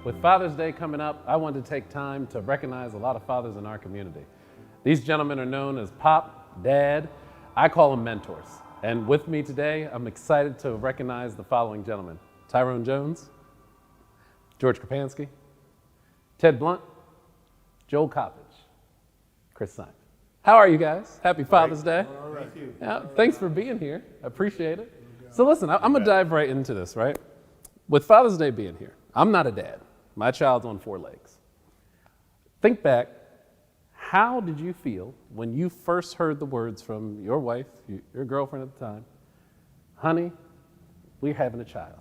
with Father's Day coming up, I wanted to take time to recognize a lot of fathers in our community. These gentlemen are known as Pop, Dad. I call them mentors. And with me today, I'm excited to recognize the following gentlemen: Tyrone Jones, George Krapansky, Ted Blunt, Joel Coppage, Chris Simon. How are you guys? Happy Father's Day. All right. Thank you. Yeah, thanks for being here. I appreciate it. So listen, I'm gonna dive right into this, right? With Father's Day being here, I'm not a dad. My child's on 4 legs. Think back, how did you feel when you first heard the words from your wife, your girlfriend at the time, honey, we're having a child?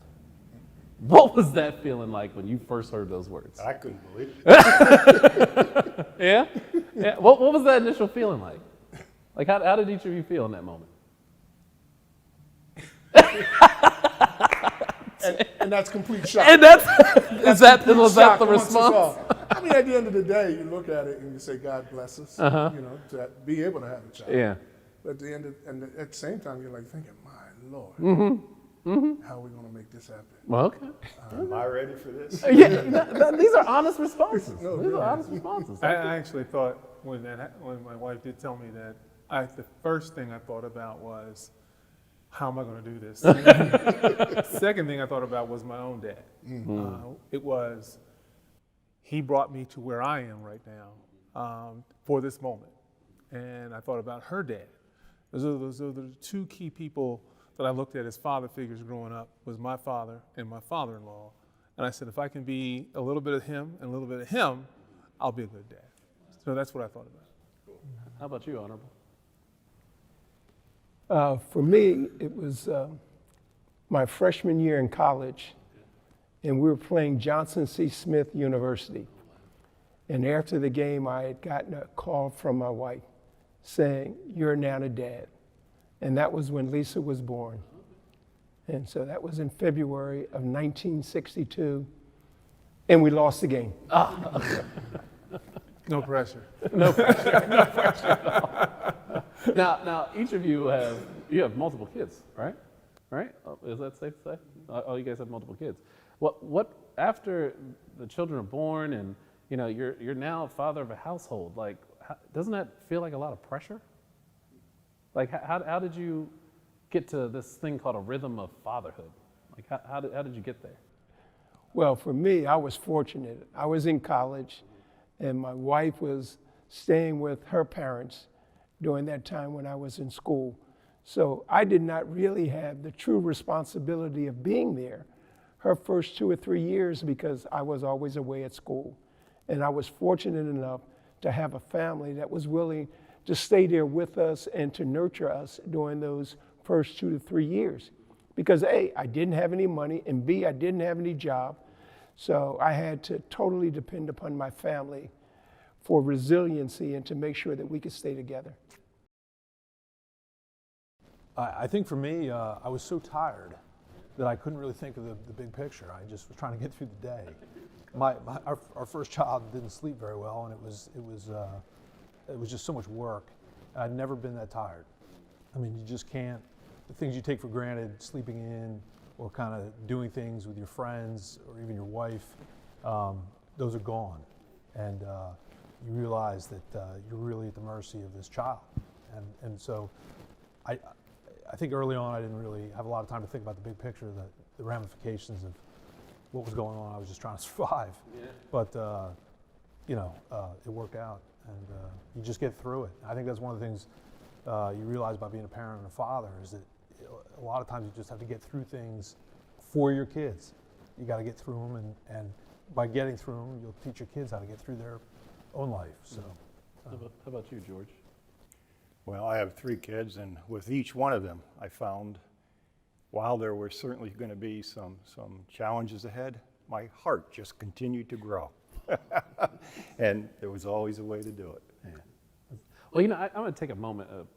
What was that feeling like when you first heard those words? I couldn't believe it. Yeah? Yeah. What was that initial feeling like? Like, how did each of you feel in that moment? And that's complete shock. And was that complete the shock amongst us response? all. I mean, at the end of the day, you look at it and you say, God bless us, you know, to be able to have a child. Yeah. But at the end of, and at the same time, you're like thinking, my Lord, how are we going to make this happen? Well, okay. Am I ready for this? Yeah, these are honest responses. No, These really. are honest responses. I actually thought when my wife did tell me that, the first thing I thought about was, how am I going to do this? Second thing I thought about was my own dad. It was, he brought me to where I am right now for this moment. And I thought about her dad. Those are the 2 key people that I looked at as father figures growing up, was my father and my father-in-law. And I said, if I can be a little bit of him and a little bit of him, I'll be a good dad. So that's what I thought about. How about you, Honorable? For me, it was my freshman year in college, and we were playing Johnson C. Smith University. And after the game, I had gotten a call from my wife saying, "You're now a dad." And that was when Lisa was born. And so that was in February of 1962, and we lost the game. No pressure. Now, each of you have multiple kids, right? Right? Is that safe to say? Oh, you guys have multiple kids. What after the children are born and you know you're now a father of a household? Like, doesn't that feel like a lot of pressure? Like, how did you get to this thing called a rhythm of fatherhood? Like, how did you get there? Well, for me, I was fortunate. I was in college, and my wife was staying with her parents during that time when I was in school. So I did not really have the true responsibility of being there her first 2 or 3 years because I was always away at school. And I was fortunate enough to have a family that was willing to stay there with us and to nurture us during those first 2 to 3 years. Because A, I didn't have any money, and B, I didn't have any job. So I had to totally depend upon my family for resiliency and to make sure that we could stay together. I think for me, I was so tired that I couldn't really think of the big picture. I just was trying to get through the day. Our first child didn't sleep very well, and it was just so much work. I'd never been that tired. I mean, you just can't. The things you take for granted, sleeping in, or kind of doing things with your friends, or even your wife, those are gone, and you realize that you're really at the mercy of this child, and so I think early on I didn't really have a lot of time to think about the big picture, the ramifications of what was going on. I was just trying to survive. Yeah. But it worked out, and you just get through it. I think that's one of the things you realize by being a parent and a father is that a lot of times you just have to get through things for your kids. You got to get through them, and by getting through them, you'll teach your kids how to get through their own life. So, How about you, George? Well, I have 3 kids, and with each one of them, I found while there were certainly going to be some challenges ahead, my heart just continued to grow. And there was always a way to do it. Yeah. Well, you know, I'm going to take a moment of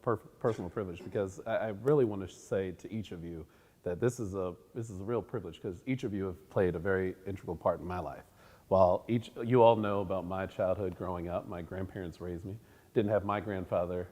personal privilege because I really want to say to each of you that this is a real privilege because each of you have played a very integral part in my life. While you all know about my childhood growing up, my grandparents raised me. Didn't have my grandfather,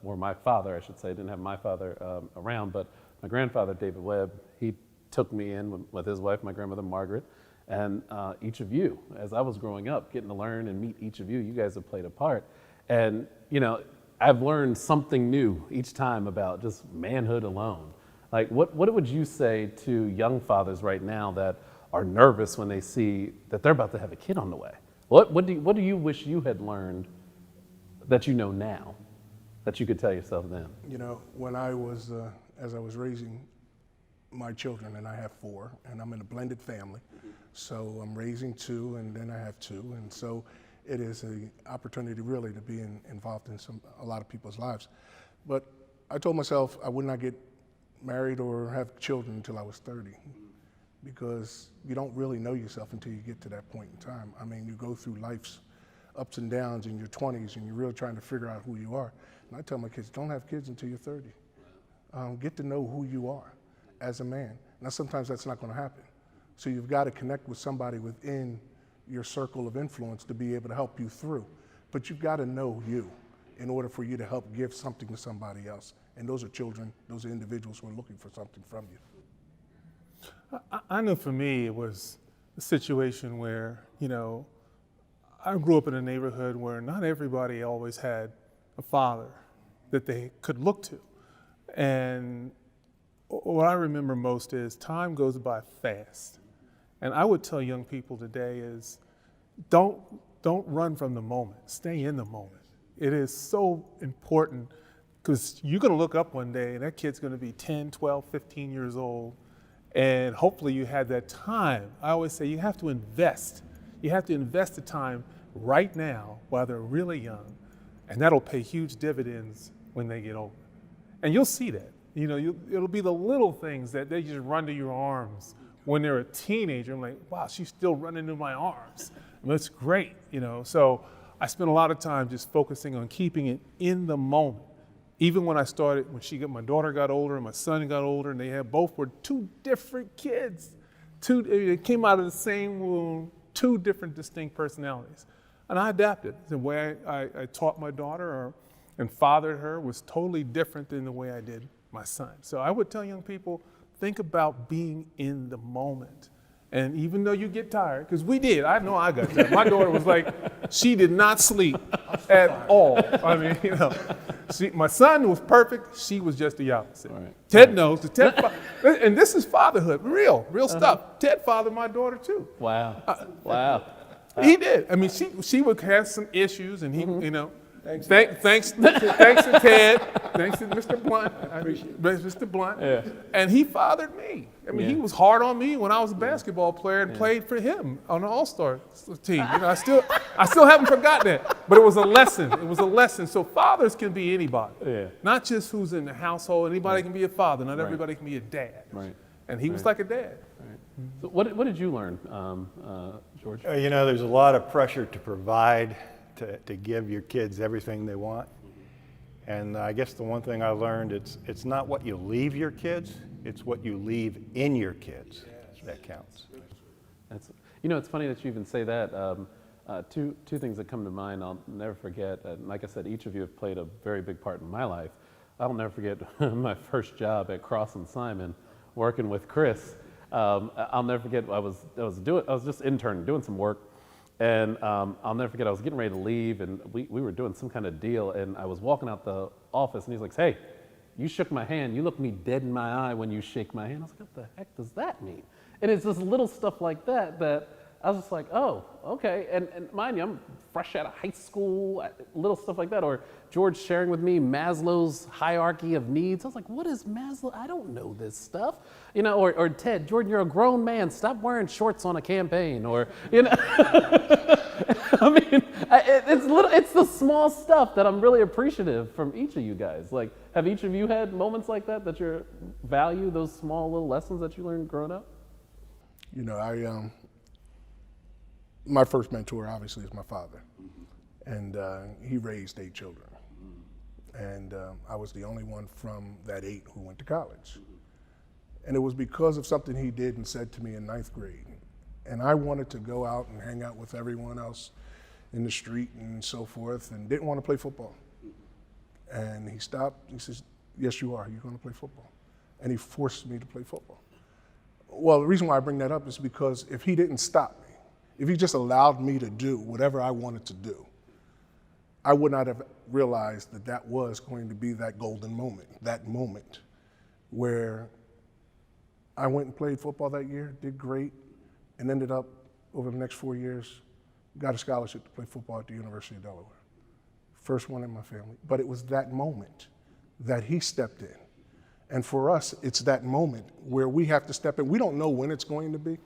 or my father, I should say, didn't have my father around, but my grandfather, David Webb, he took me in with his wife, my grandmother, Margaret, And each of you, as I was growing up, getting to learn and meet each of you, you guys have played a part. And, you know, I've learned something new each time about just manhood alone. Like, what would you say to young fathers right now that are nervous when they see that they're about to have a kid on the way? What do you wish you had learned that you know now that you could tell yourself then? You know, when I was, as I was raising my children, and I have 4, and I'm in a blended family, so I'm raising 2, and then I have 2, and so it is an opportunity really to be involved in a lot of people's lives. But I told myself I would not get married or have children until I was 30, because you don't really know yourself until you get to that point in time. I mean, you go through life's ups and downs in your 20s, and you're really trying to figure out who you are. And I tell my kids, don't have kids until you're 30. Get to know who you are as a man. Now, sometimes that's not going to happen. So you've got to connect with somebody within your circle of influence to be able to help you through. But you've got to know you in order for you to help give something to somebody else. And those are children, those are individuals who are looking for something from you. I know for me, it was a situation where, you know, I grew up in a neighborhood where not everybody always had a father that they could look to. And what I remember most is time goes by fast. And I would tell young people today is don't run from the moment, stay in the moment. It is so important, because you're gonna look up one day and that kid's gonna be 10, 12, 15 years old, and hopefully you had that time. I always say you have to invest. You have to invest the time right now while they're really young, and that'll pay huge dividends when they get older. And you'll see that. You know, it'll be the little things that they just run to your arms. When they're a teenager, I'm like, wow, she's still running to my arms. That's great, you know. So I spent a lot of time just focusing on keeping it in the moment. Even when I started, my daughter got older and my son got older, and they both were 2 different kids. They came out of the same womb, 2 different distinct personalities. And I adapted. The way I taught my daughter and fathered her was totally different than the way I did my son. So I would tell young people, think about being in the moment. And even though you get tired, because we did, I know I got tired. My daughter was like, she did not sleep at all. I mean, you know, my son was perfect. She was just the opposite. Right. Ted knows. And this is fatherhood, real stuff. Ted fathered my daughter too. Wow. Wow. He did. I mean, she would have some issues, and he, you know, thanks to Ted, thanks to Mr. Blunt, Mr. Blunt, Yeah. And he fathered me. I mean, Yeah. he was hard on me when I was a basketball player and played for him on the All-Star team. You know, I still haven't forgotten that. But it was a lesson. It was a lesson. So fathers can be anybody, not just who's in the household. Anybody can be a father. Not everybody can be a dad. Right. And he was like a dad. Right. So what did you learn, George? You know, there's a lot of pressure to provide, to give your kids everything they want. And I guess the one thing I learned, it's not what you leave your kids, it's what you leave in your kids that counts. You know, it's funny that you even say that. Two things that come to mind I'll never forget. Like I said, each of you have played a very big part in my life. I'll never forget my first job at Cross and Simon, working with Chris. I'll never forget, I was just intern doing some work, and I'll never forget, I was getting ready to leave, and we were doing some kind of deal, and I was walking out the office, and he's like, hey, you shook my hand, you look me dead in my eye when you shake my hand. I was like, what the heck does that mean? And it's just little stuff like that I was just like, oh, okay. And mind you, I'm fresh out of high school, little stuff like that. Or George sharing with me Maslow's hierarchy of needs. I was like, what is Maslow? I don't know this stuff. You know, or Ted, Jordan, you're a grown man. Stop wearing shorts on a campaign. Or, you know, I mean, it's the small stuff that I'm really appreciative from each of you guys. Like, have each of you had moments like that you value those small little lessons that you learned growing up? You know, my first mentor obviously is my father, and he raised 8 children, and I was the only one from that 8 who went to college, and it was because of something he did and said to me in 9th grade, and I wanted to go out and hang out with everyone else in the street and so forth, and didn't want to play football, and he stopped. He says, yes, you are. You're going to play football, and he forced me to play football. Well, the reason why I bring that up is because if he didn't stop me, if he just allowed me to do whatever I wanted to do, I would not have realized that that was going to be that golden moment, that moment where I went and played football that year, did great, and ended up over the next 4 years, got a scholarship to play football at the University of Delaware. First one in my family. But it was that moment that he stepped in. And for us, it's that moment where we have to step in. We don't know when it's going to be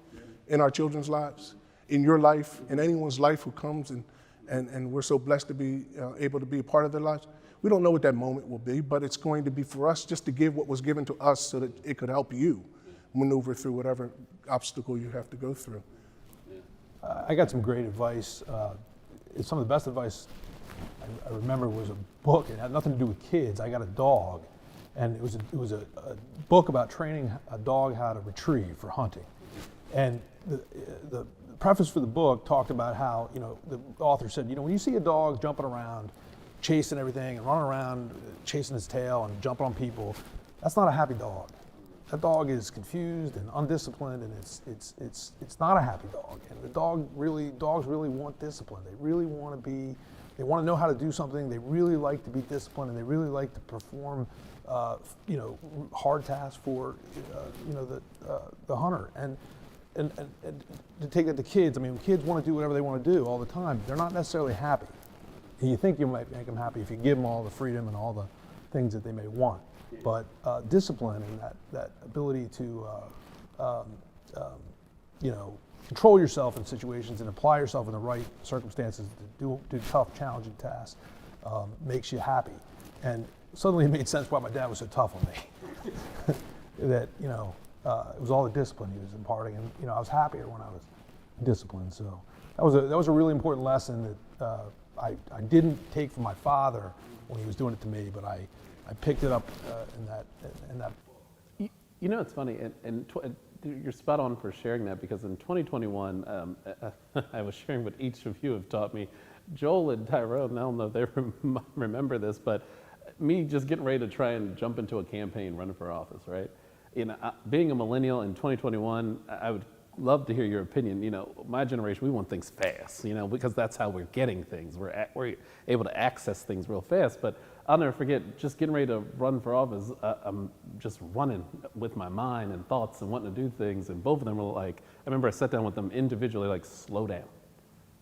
in our children's lives, in your life, in anyone's life who comes and we're so blessed to be able to be a part of their lives. We don't know what that moment will be, but it's going to be for us just to give what was given to us so that it could help you maneuver through whatever obstacle you have to go through. I got some great advice. Some of the best advice I remember was a book. It had nothing to do with kids. I got a dog, and it was a book about training a dog how to retrieve for hunting. And the preface for the book talked about how, the author said, when you see a dog jumping around, chasing everything and running around, chasing his tail and jumping on people, that's not a happy dog. That dog is confused and undisciplined, and it's not a happy dog. And dogs really want discipline. They really want to know how to do something. They really like to be disciplined, and they really like to perform, hard tasks for, the hunter. And to take it to kids, kids want to do whatever they want to do all the time. They're not necessarily happy. And you think you might make them happy if you give them all the freedom and all the things that they may want. But discipline and that ability to, control yourself in situations and apply yourself in the right circumstances to do tough, challenging tasks makes you happy. And suddenly it made sense why my dad was so tough on me. That, it was all the discipline he was imparting, and I was happier when I was disciplined. So that was a really important lesson that I didn't take from my father when he was doing it to me, but I picked it up in that. It's funny, and you're spot on for sharing that, because in 2021, I was sharing what each of you have taught me. Joel and Tyrone, I don't know if they remember this, but me just getting ready to try and jump into a campaign running for office, right? Being a millennial in 2021, I would love to hear your opinion. My generation, we want things fast, because that's how we're getting things. We're able to access things real fast. But I'll never forget just getting ready to run for office. I'm just running with my mind and thoughts and wanting to do things. And both of them were like, I remember I sat down with them individually, like, slow down.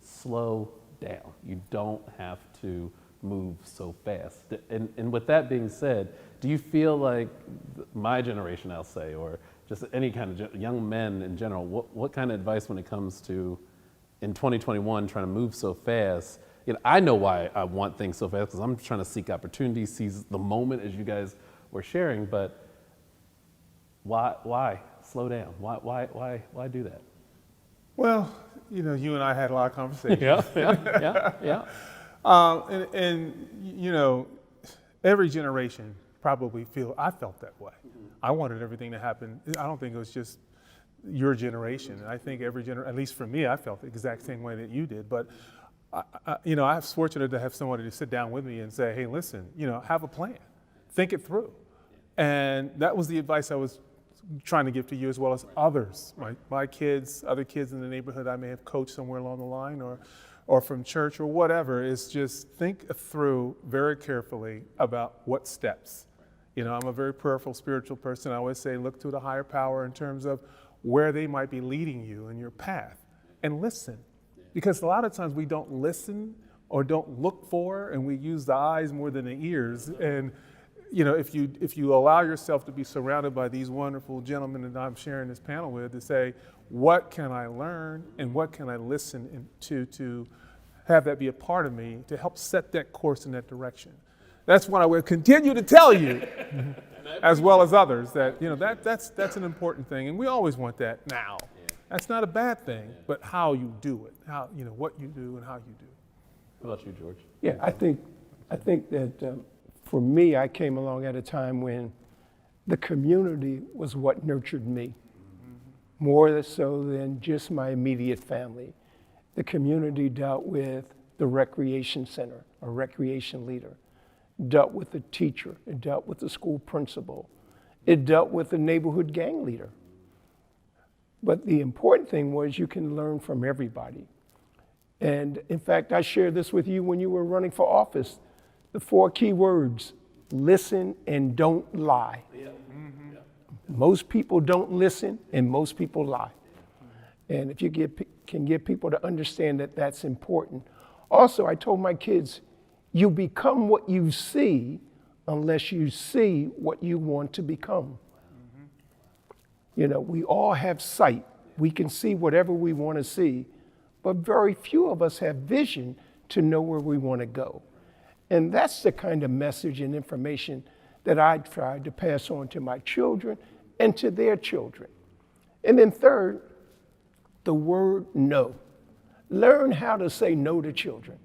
Slow down. You don't have to move so fast. And with that being said, do you feel like my generation, I'll say, or just any kind of young men in general, what kind of advice when it comes to, in 2021, trying to move so fast? I know why I want things so fast, because I'm trying to seek opportunities, seize the moment, as you guys were sharing, but why slow down? Why do that? Well, you and I had a lot of conversations. Yeah. Every generation probably I felt that way. I wanted everything to happen. I don't think it was just your generation. I think every generation, at least for me, I felt the exact same way that you did. But I was fortunate to have somebody to sit down with me and say, hey, listen, have a plan, think it through. And that was the advice I was trying to give to you, as well as others, my kids, other kids in the neighborhood I may have coached somewhere along the line, or from church or whatever, is just think through very carefully about what steps. I'm a very prayerful, spiritual person. I always say look to the higher power in terms of where they might be leading you in your path, and listen. Because a lot of times we don't listen or don't look for, and we use the eyes more than the ears. And if you allow yourself to be surrounded by these wonderful gentlemen that I'm sharing this panel with, to say, what can I learn and what can I listen to have that be a part of me to help set that course in that direction. That's what I will continue to tell you, as well as others, that that's an important thing, and we always want that now. That's not a bad thing, but how you do it, what you do and how you do. How about you, George? Yeah, I think that for me, I came along at a time when the community was what nurtured me, more so than just my immediate family. The community dealt with the recreation center, a recreation leader, dealt with the teacher, it dealt with the school principal, it dealt with the neighborhood gang leader. But the important thing was you can learn from everybody. And in fact, I shared this with you when you were running for office. The 4 key words: listen and don't lie. Yeah. Mm-hmm. Most people don't listen and most people lie. And if you can get people to understand that that's important. Also, I told my kids, you become what you see unless you see what you want to become. Mm-hmm. You know, we all have sight. We can see whatever we want to see, but very few of us have vision to know where we want to go. And that's the kind of message and information that I tried to pass on to my children and to their children. And then third, the word no. Learn how to say no to children.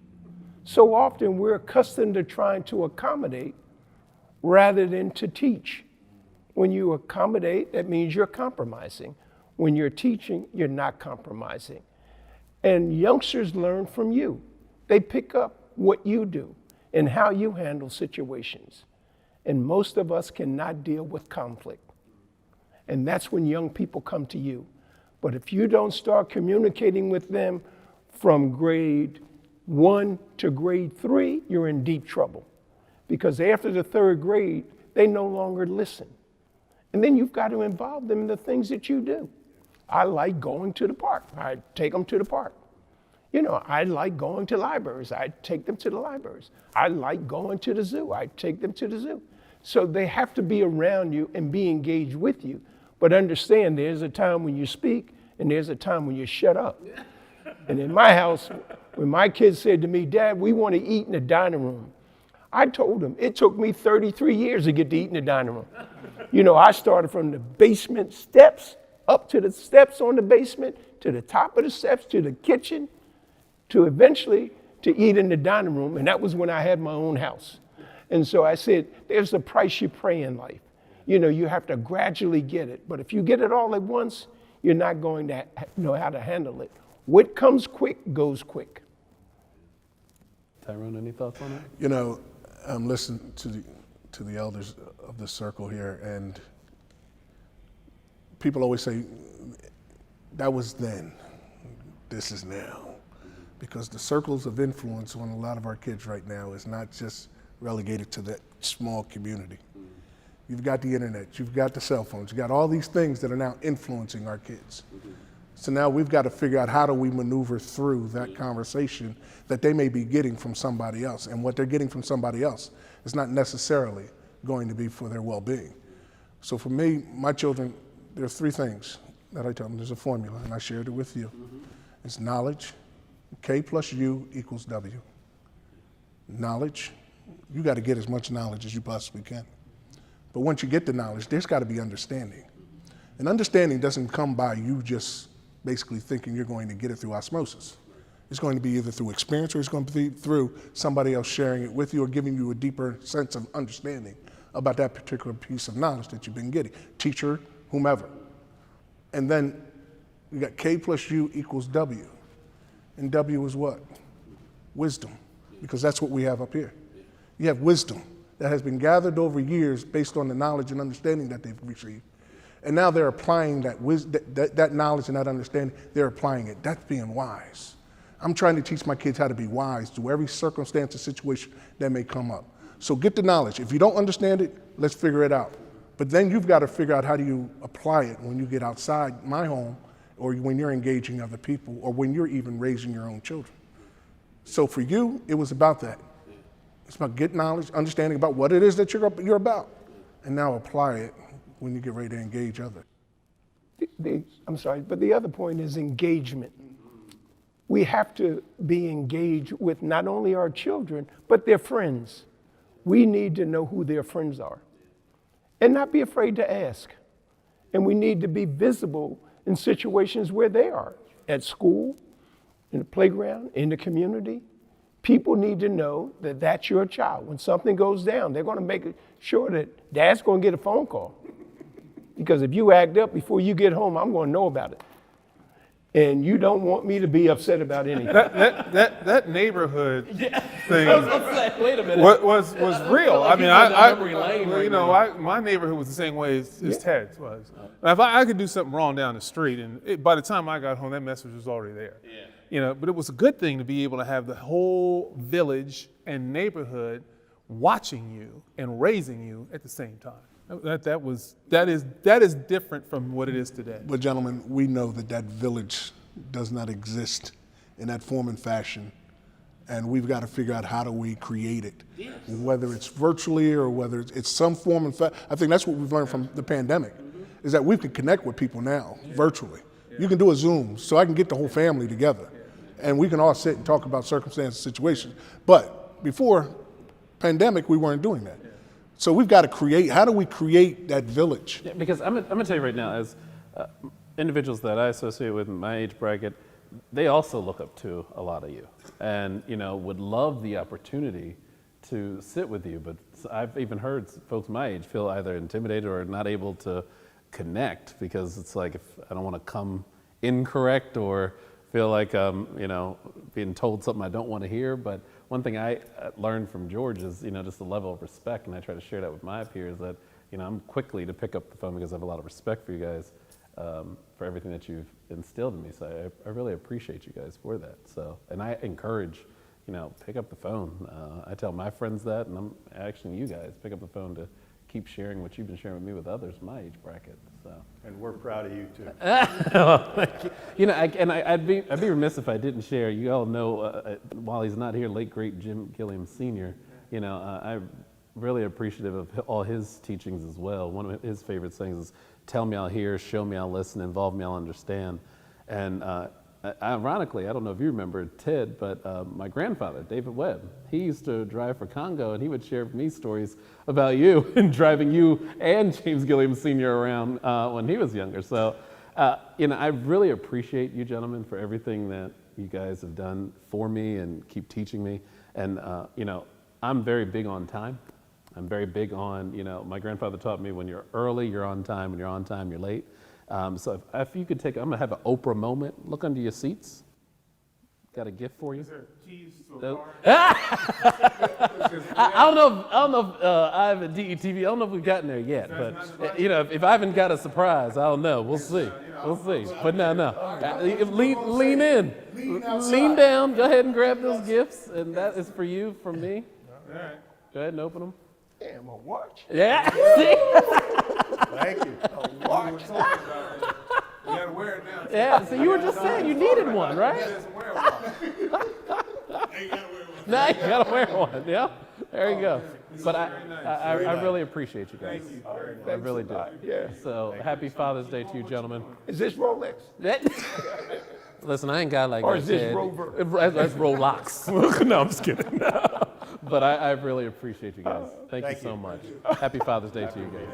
So often we're accustomed to trying to accommodate rather than to teach. When you accommodate, that means you're compromising. When you're teaching, you're not compromising. And youngsters learn from you. They pick up what you do and how you handle situations. And most of us cannot deal with conflict. And that's when young people come to you. But if you don't start communicating with them from grade 1 to grade 3, you're in deep trouble. Because after the 3rd grade, they no longer listen. And then you've got to involve them in the things that you do. I like going to the park. I take them to the park. You know, I like going to libraries. I take them to the libraries. I like going to the zoo. I take them to the zoo. So they have to be around you and be engaged with you. But understand there's a time when you speak and there's a time when you shut up. And in my house, when my kids said to me, Dad, we want to eat in the dining room, I told them it took me 33 years to get to eat in the dining room. You know, I started from the basement steps up to the steps on the basement, to the top of the steps, to the kitchen, to eventually to eat in the dining room. And that was when I had my own house. And so I said, there's a price you pay in life. You know, you have to gradually get it. But if you get it all at once, you're not going to know how to handle it. What comes quick goes quick. Tyrone, any thoughts on that? You know, I'm listening to the elders of the circle here, and people always say, that was then, this is now. Because the circles of influence on a lot of our kids right now is not just relegated to that small community. You've got the internet, you've got the cell phones, you've got all these things that are now influencing our kids. So now we've got to figure out how do we maneuver through that conversation that they may be getting from somebody else. And what they're getting from somebody else is not necessarily going to be for their well-being. So for me, my children, there are 3 things that I tell them. There's a formula, and I shared it with you. It's knowledge. K plus U equals W. Knowledge, you got to get as much knowledge as you possibly can. But once you get the knowledge, there's got to be understanding. And understanding doesn't come by you just basically thinking you're going to get it through osmosis. It's going to be either through experience or it's going to be through somebody else sharing it with you or giving you a deeper sense of understanding about that particular piece of knowledge that you've been getting, teacher, whomever. And then you got K plus U equals W. And W is what? Wisdom, because that's what we have up here. You have wisdom that has been gathered over years based on the knowledge and understanding that they've received. And now they're applying that knowledge and that understanding, they're applying it. That's being wise. I'm trying to teach my kids how to be wise to every circumstance or situation that may come up. So get the knowledge. If you don't understand it, let's figure it out. But then you've got to figure out how do you apply it when you get outside my home or when you're engaging other people or when you're even raising your own children. So for you, it was about that. It's about getting knowledge, understanding about what it is that you're about, and now apply it when you get ready to engage others. I'm sorry, but the other point is engagement. We have to be engaged with not only our children, but their friends. We need to know who their friends are and not be afraid to ask. And we need to be visible in situations where they are, at school, in the playground, in the community. People need to know that that's your child. When something goes down, they're going to make sure that Dad's going to get a phone call. Because if you act up before you get home, I'm going to know about it. and you don't want me to be upset about anything. That neighborhood thing Wait a minute. was real. I mean, you're on memory lane right now. my neighborhood was the same way as Ted's was. Now, if I could do something wrong down the street, and by the time I got home, that message was already there. Yeah. You know, but it was a good thing to be able to have the whole village and neighborhood watching you and raising you at the same time. That is different from what it is today. But gentlemen, we know that that village does not exist in that form and fashion, and we've got to figure out how do we create it, whether it's virtually or whether it's some form and fashion. I think that's what we've learned from the pandemic, is that we can connect with people now virtually. You can do a Zoom, so I can get the whole family together, and we can all sit and talk about circumstances, situations. But before pandemic, we weren't doing that. So we've got to create, how do we create that village? Yeah, because I'm gonna tell you right now, as individuals that I associate with in my age bracket, they also look up to a lot of you, and would love the opportunity to sit with you. But I've even heard folks my age feel either intimidated or not able to connect because it's like, if I don't want to come incorrect or feel like being told something I don't want to hear. But one thing I learned from George is just the level of respect, and I try to share that with my peers, that I'm quickly to pick up the phone because I have a lot of respect for you guys, for everything that you've instilled in me. So I really appreciate you guys for that. So, and I encourage, pick up the phone. I tell my friends that, and I'm asking you guys, pick up the phone to keep sharing what you've been sharing with me with others my age bracket. So. And we're proud of you too. Well, thank you. I'd be remiss if I didn't share. You all know, while he's not here, late great Jim Gilliam Sr. I'm really appreciative of all his teachings as well. One of his favorite things is tell me I'll hear, show me I'll listen, involve me I'll understand. And ironically, I don't know if you remember Ted, but my grandfather, David Webb, he used to drive for Congo, and he would share with me stories about you and driving you and James Gilliam Sr. around when he was younger. So, I really appreciate you gentlemen for everything that you guys have done for me and keep teaching me. And, I'm very big on time. I'm very big on, my grandfather taught me when you're early, you're on time. When you're on time, you're late. So if you could I'm gonna have an Oprah moment. Look under your seats. Got a gift for you. Is there keys to a car? I don't know if I've at DETV. I don't know if we've gotten there yet. But if I haven't got a surprise, I don't know. We'll see. We'll see. But no. Lean in. Lean down. Go ahead and grab those gifts, and that is for you from me. All right. Go ahead and open them. Damn, a watch. Yeah. Thank you. You gotta wear it now. Yeah. So you were just saying you needed one, right? Wear one. Now you gotta wear one. Yeah. There you go. But I really appreciate you guys. I really do. Yeah. So happy Father's Day to you, gentlemen. Is this Rolex? Listen, I ain't got like Or that. is this Ted. Rover? That's Rolex. No, I'm just kidding. But I really appreciate you guys. Thank you so much. Happy Father's Day to you guys.